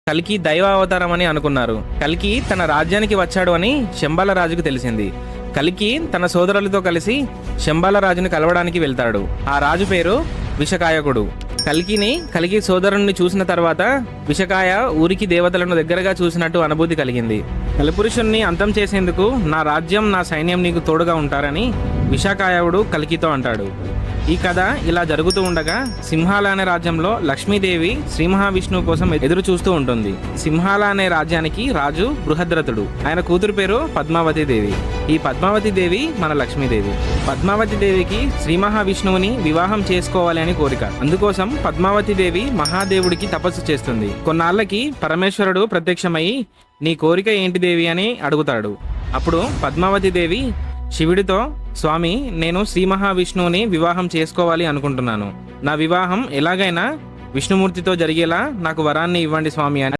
కల్కి దైవ అవతారం అని అనుకున్నారు. కల్కి తన రాజ్యానికి వచ్చాడు అని శంబాల రాజుకు తెలిసింది. కల్కి తన సోదరులతో కలిసి శంబాల రాజుని కలవడానికి వెళ్తాడు. ఆ రాజు పేరు విషకాయకుడు. కల్కి సోదరుణ్ణి చూసిన తర్వాత విషకాయ ఊరికి దేవతలను దగ్గరగా చూసినట్టు అనుభూతి కలిగింది. కలిపురుషుణ్ణి అంతం చేసేందుకు నా రాజ్యం, నా సైన్యం నీకు తోడుగా ఉంటారని విషకాయకుడు కల్కితో అంటాడు. ఈ కథ ఇలా జరుగుతూ ఉండగా సింహాల అనే రాజ్యంలో లక్ష్మీదేవి శ్రీ మహావిష్ణువు కోసం ఎదురు చూస్తూ ఉంటుంది. సింహాల అనే రాజ్యానికి రాజు బృహద్రథుడు. ఆయన కూతురు పేరు పద్మావతి దేవి. ఈ పద్మావతి దేవి మన లక్ష్మీదేవి. పద్మావతి దేవికి శ్రీ మహావిష్ణువుని వివాహం చేసుకోవాలి అని కోరిక. అందుకోసం పద్మావతి దేవి మహాదేవుడికి తపస్సు చేస్తుంది. కొన్నాళ్ళకి పరమేశ్వరుడు ప్రత్యక్షమై నీ కోరిక ఏంటి దేవి అని అడుగుతాడు. అప్పుడు పద్మావతి దేవి శివుడితో, స్వామి, నేను శ్రీ మహావిష్ణువుని వివాహం చేసుకోవాలి అనుకుంటున్నాను. నా వివాహం ఎలాగైనా విష్ణుమూర్తితో జరిగేలా నాకు వరాన్ని ఇవ్వండి స్వామి అని